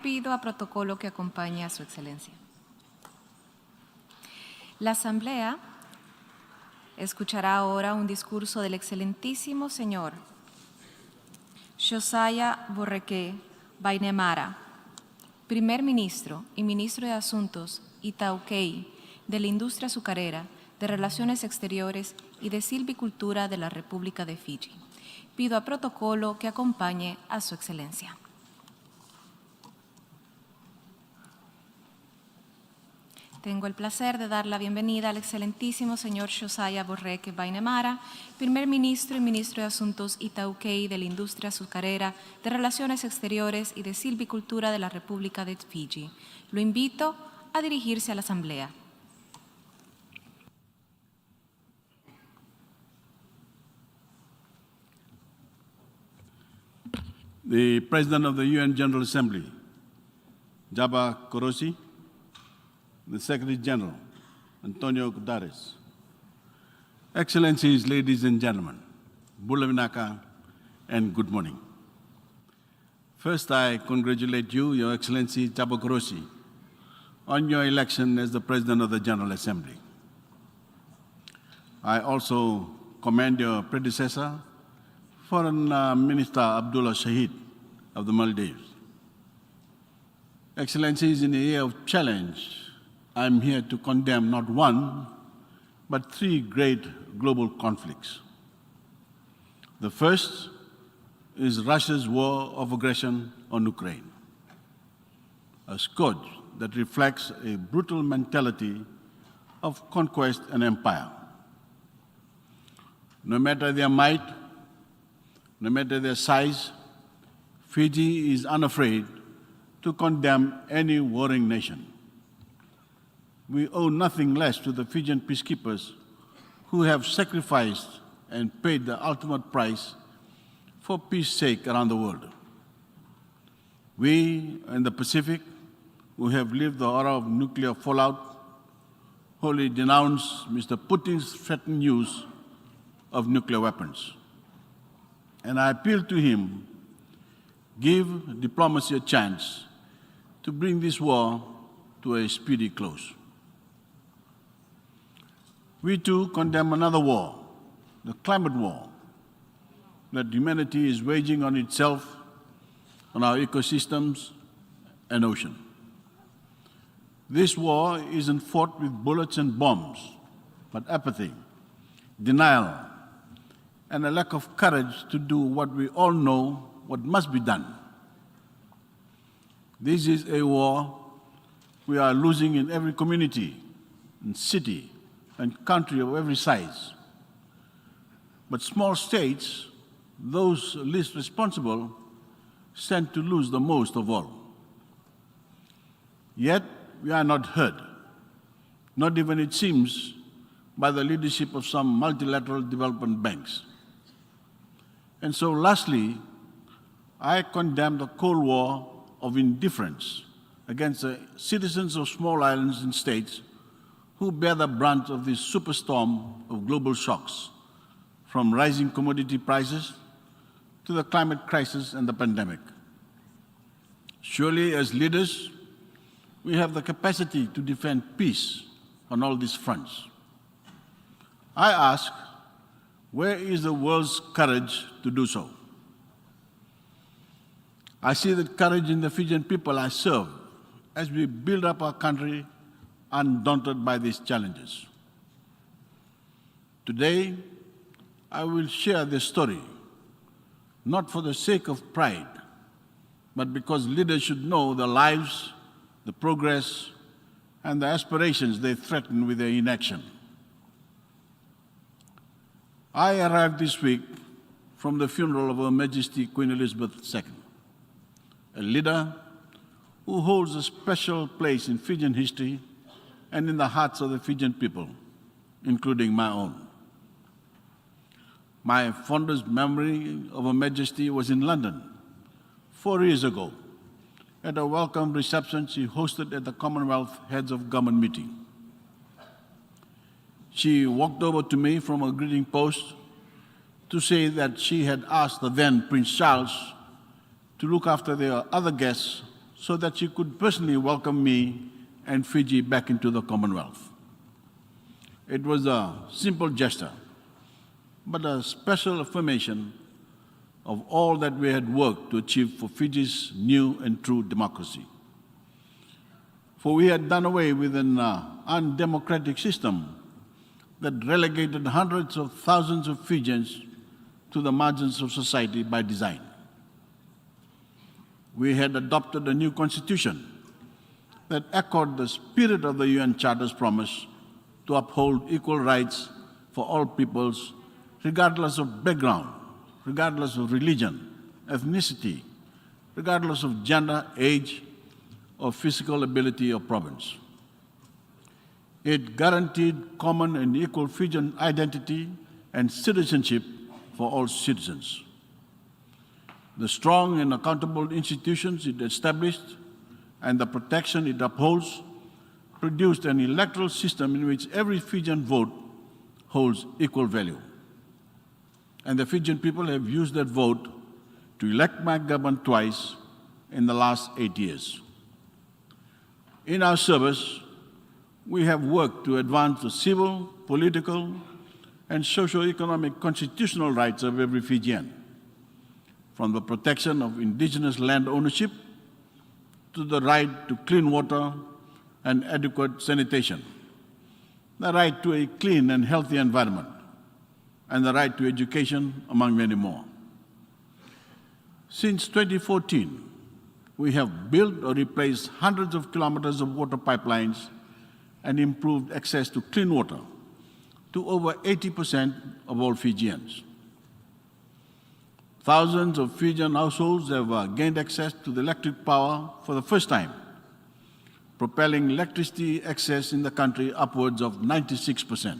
Pido a protocolo que acompañe a su excelencia. La Asamblea escuchará ahora un discurso del excelentísimo señor Josaia Voreqe Bainimarama, primer ministro y ministro de Asuntos iTaukei de la industria azucarera, de Relaciones Exteriores y de Silvicultura de la República de Fiji. Pido a protocolo que acompañe a su excelencia. Tengo el placer de dar la bienvenida al excelentísimo señor Josaia Voreqe Bainimarama, primer ministro y ministro de Asuntos iTaukei de la industria azucarera, de Relaciones Exteriores y de Silvicultura de la República de Fiji. Lo invito a dirigirse a la Asamblea. The President of the UN General Assembly, Jaba Korosi, the Secretary General, Antonio Guterres, Excellencies, ladies and gentlemen, Bulavinaka, and good morning. First, I congratulate you, Your Excellency Jaba Korosi, on your election as the President of the General Assembly. I also commend your predecessor, Foreign Minister Abdullah Shahid of the Maldives. Excellencies, in a year of challenge, I'm here to condemn not one, but three great global conflicts. The first is Russia's war of aggression on Ukraine, a scourge that reflects a brutal mentality of conquest and empire. No matter their might, no matter their size, Fiji is unafraid to condemn any warring nation. We owe nothing less to the Fijian peacekeepers who have sacrificed and paid the ultimate price for peace's sake around the world. We in the Pacific, who have lived the horror of nuclear fallout, wholly denounce Mr. Putin's threatened use of nuclear weapons. And I appeal to him, give diplomacy a chance to bring this war to a speedy close. We too condemn another war, the climate war, that humanity is waging on itself, on our ecosystems and ocean. This war isn't fought with bullets and bombs, but apathy, denial, and a lack of courage to do what we all know what must be done. This is a war we are losing in every community, and city, and country of every size. But small states, those least responsible, stand to lose the most of all. Yet we are not heard, not even it seems, by the leadership of some multilateral development banks. And so lastly, I condemn the Cold War of indifference against the citizens of small islands and states who bear the brunt of this superstorm of global shocks, from rising commodity prices to the climate crisis and the pandemic. Surely, as leaders, we have the capacity to defend peace on all these fronts. I ask, where is the world's courage to do so? I see that courage in the Fijian people I serve as we build up our country undaunted by these challenges. Today, I will share this story, not for the sake of pride, but because leaders should know the lives, the progress, and the aspirations they threaten with their inaction. I arrived this week from the funeral of Her Majesty Queen Elizabeth II, a leader who holds a special place in Fijian history and in the hearts of the Fijian people, including my own. My fondest memory of Her Majesty was in London 4 years ago at a welcome reception she hosted at the Commonwealth Heads of Government meeting. She walked over to me from a greeting post to say that she had asked the then Prince Charles to look after their other guests so that she could personally welcome me and Fiji back into the Commonwealth. It was a simple gesture, but a special affirmation of all that we had worked to achieve for Fiji's new and true democracy. For we had done away with an undemocratic system that relegated hundreds of thousands of Fijians to the margins of society by design. We had adopted a new constitution that echoed the spirit of the UN Charter's promise to uphold equal rights for all peoples, regardless of background, regardless of religion, ethnicity, regardless of gender, age, or physical ability or province. It guaranteed common and equal Fijian identity and citizenship for all citizens. The strong and accountable institutions it established and the protection it upholds produced an electoral system in which every Fijian vote holds equal value. And the Fijian people have used that vote to elect my government twice in the last 8 years. In our service, we have worked to advance the civil, political, and socio-economic constitutional rights of every Fijian, from the protection of indigenous land ownership to the right to clean water and adequate sanitation, the right to a clean and healthy environment, and the right to education, among many more. Since 2014, we have built or replaced hundreds of kilometers of water pipelines and improved access to clean water to over 80% of all Fijians. Thousands of Fijian households have gained access to the electric power for the first time, propelling electricity access in the country upwards of 96%.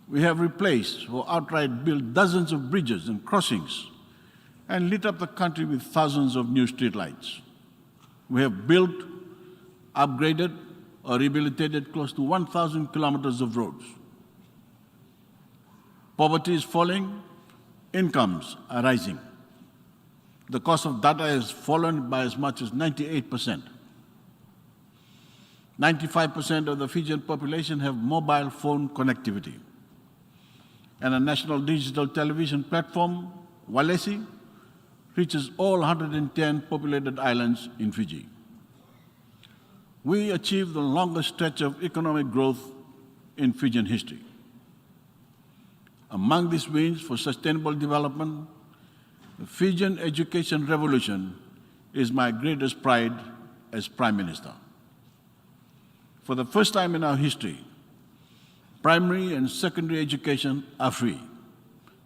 We have replaced or outright built dozens of bridges and crossings and lit up the country with thousands of new streetlights. We have built, upgraded, or rehabilitated close to 1,000 kilometers of roads. Poverty is falling, incomes are rising. The cost of data has fallen by as much as 98%. 95% of the Fijian population have mobile phone connectivity. And a national digital television platform, Voreqe, reaches all 110 populated islands in Fiji. We achieved the longest stretch of economic growth in Fijian history. Among these wins for sustainable development, the Fijian education revolution is my greatest pride as Prime Minister. For the first time in our history, primary and secondary education are free.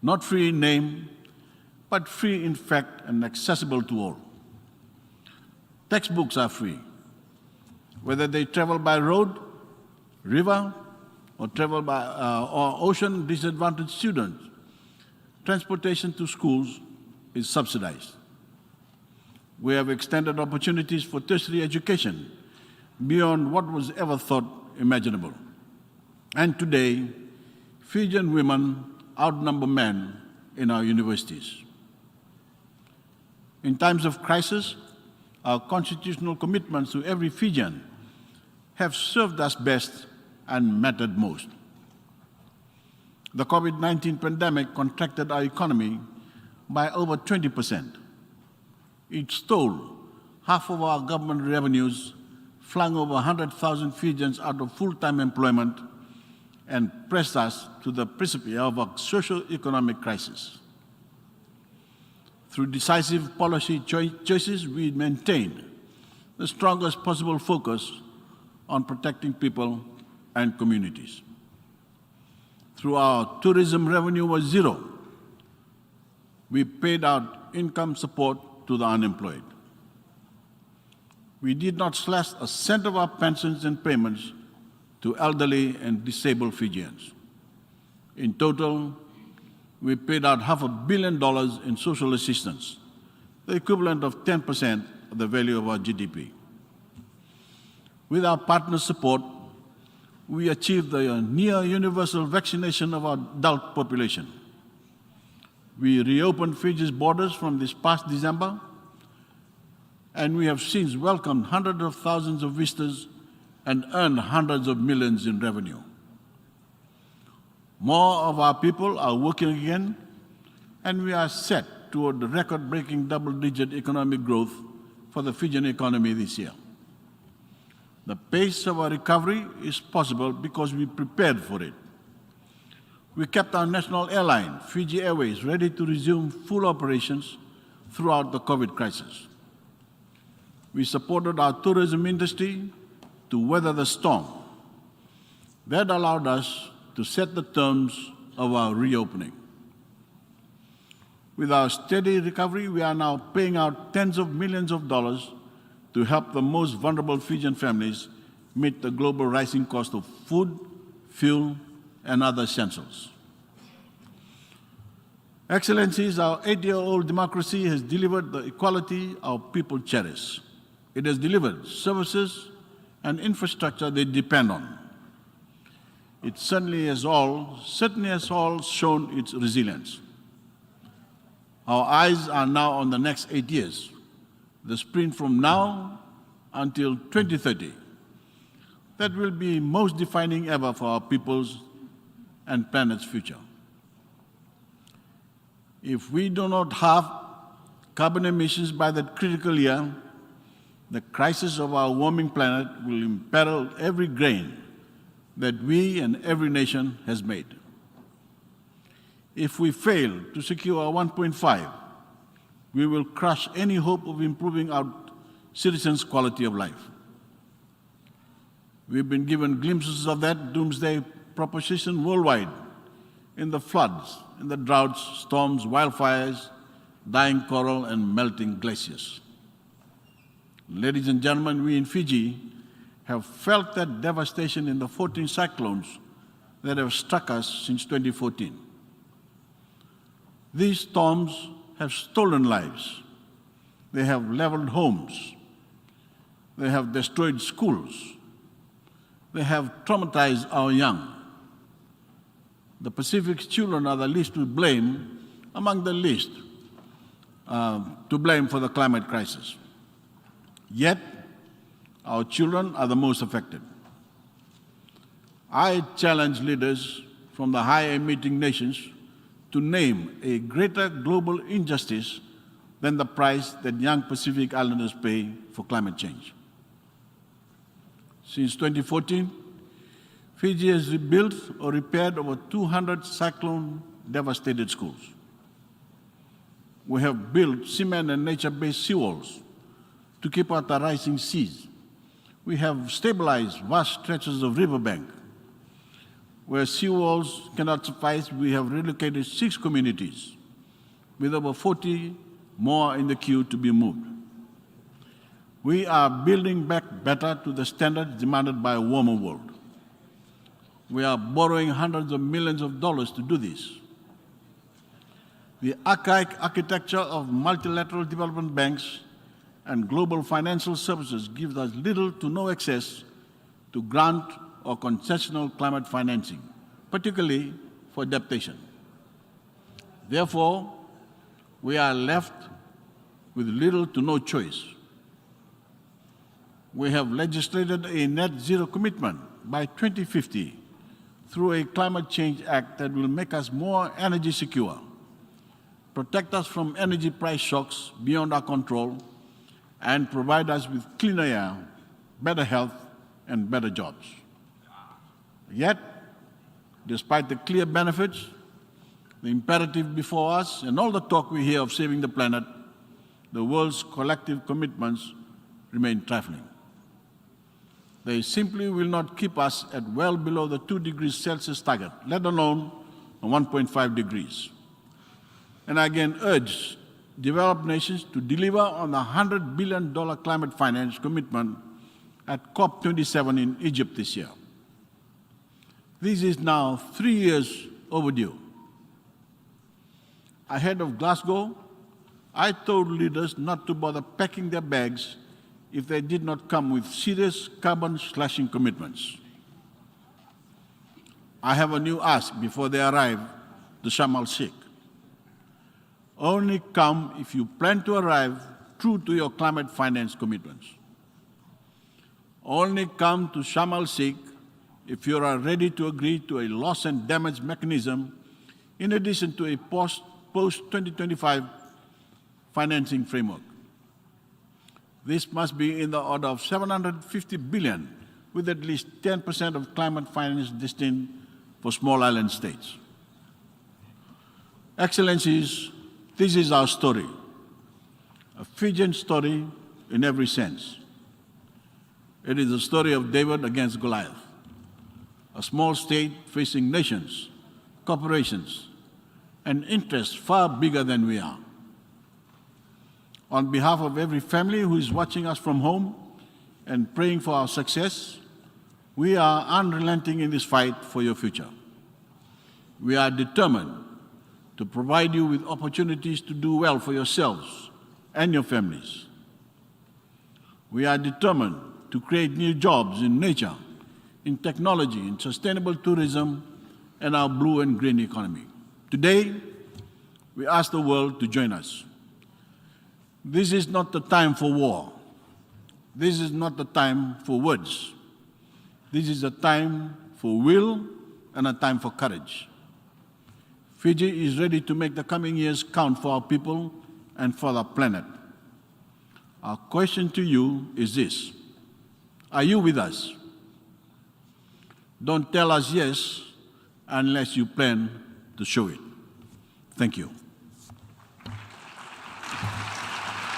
Not free in name, but free in fact and accessible to all. Textbooks are free, whether they travel by road, river, or travel by or ocean. Disadvantaged students, transportation to schools is subsidized. We have extended opportunities for tertiary education beyond what was ever thought imaginable. And today, Fijian women outnumber men in our universities. In times of crisis, our constitutional commitments to every Fijian have served us best and mattered most. The COVID-19 pandemic contracted our economy by over 20%. It stole half of our government revenues, flung over 100,000 Fijians out of full-time employment, and pressed us to the precipice of a socio-economic crisis. Through decisive policy choices, we maintained the strongest possible focus on protecting people and communities. Through our tourism revenue was zero, we paid out income support to the unemployed. We did not slash a cent of our pensions and payments to elderly and disabled Fijians. In total, we paid out $500 million in social assistance, the equivalent of 10% of the value of our GDP. With our partners' support, we achieved the near universal vaccination of our adult population. We reopened Fiji's borders from this past December, and we have since welcomed hundreds of thousands of visitors and earned hundreds of millions in revenue. More of our people are working again, and we are set toward the record-breaking double-digit economic growth for the Fijian economy this year. The pace of our recovery is possible because we prepared for it. We kept our national airline, Fiji Airways, ready to resume full operations throughout the COVID crisis. We supported our tourism industry to weather the storm. That allowed us to set the terms of our reopening. With our steady recovery, we are now paying out tens of millions of dollars to help the most vulnerable Fijian families meet the global rising cost of food, fuel, and other essentials. Excellencies, our 8-year-old democracy has delivered the equality our people cherish. It has delivered services and infrastructure they depend on. It certainly has all shown its resilience. Our eyes are now on the next 8 years, the sprint from now until 2030. That will be most defining ever for our people's and planet's future. If we do not halve carbon emissions by that critical year, the crisis of our warming planet will imperil every gain that we and every nation has made. If we fail to secure our 1.5, we will crush any hope of improving our citizens' quality of life. We've been given glimpses of that doomsday proposition worldwide in the floods, in the droughts, storms, wildfires, dying coral, and melting glaciers. Ladies and gentlemen, we in Fiji have felt that devastation in the 14 cyclones that have struck us since 2014. These storms have stolen lives. They have leveled homes. They have destroyed schools. They have traumatized our young. The Pacific's children are the least to blame, among the least to blame for the climate crisis. Yet, our children are the most affected. I challenge leaders from the high-emitting nations to name a greater global injustice than the price that young Pacific Islanders pay for climate change. Since 2014, Fiji has rebuilt or repaired over 200 cyclone-devastated schools. We have built cement and nature-based seawalls to keep out the rising seas. We have stabilized vast stretches of riverbank. Where seawalls cannot suffice, we have relocated 6 communities, with over 40 more in the queue to be moved. We are building back better to the standards demanded by a warmer world. We are borrowing hundreds of millions of dollars to do this. The archaic architecture of multilateral development banks and global financial services gives us little to no access to grant or concessional climate financing, particularly for adaptation. Therefore, we are left with little to no choice. We have legislated a net zero commitment by 2050 through a climate change act that will make us more energy secure, protect us from energy price shocks beyond our control, and provide us with cleaner air, better health, and better jobs. Yet, despite the clear benefits, the imperative before us, and all the talk we hear of saving the planet, the world's collective commitments remain trifling. They simply will not keep us at well below the 2 degrees Celsius target, let alone 1.5 degrees. And I again urge developed nations to deliver on the $100 billion climate finance commitment at COP27 in Egypt this year. This is now 3 years overdue. Ahead of Glasgow, I told leaders not to bother packing their bags if they did not come with serious carbon slashing commitments. I have a new ask before they arrive to Sharm el-Sheikh. Only come if you plan to arrive true to your climate finance commitments. Only come to Sharm el-Sheikh if you are ready to agree to a loss and damage mechanism in addition to a post-2025 financing framework. This must be in the order of 750 billion, with at least 10% of climate finance destined for small island states. Excellencies, this is our story, a Fijian story in every sense. It is the story of David against Goliath, a small state facing nations, corporations, and interests far bigger than we are. On behalf of every family who is watching us from home and praying for our success, we are unrelenting in this fight for your future. We are determined to provide you with opportunities to do well for yourselves and your families. We are determined to create new jobs in nature, in technology, in sustainable tourism, and our blue and green economy. Today, we ask the world to join us. This is not the time for war. This is not the time for words. This is a time for will and a time for courage. Fiji is ready to make the coming years count for our people and for the planet. Our question to you is this: are you with us? Don't tell us yes unless you plan to show it. Thank you.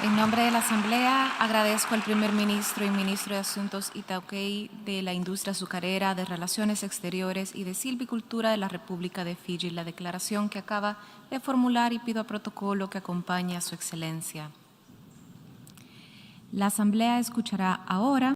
En nombre de la Asamblea, agradezco al primer ministro y ministro de Asuntos iTaukei de la Industria Azucarera, de Relaciones Exteriores y de Silvicultura de la República de Fiji la declaración que acaba de formular y pido a protocolo que acompañe a su excelencia. La Asamblea escuchará ahora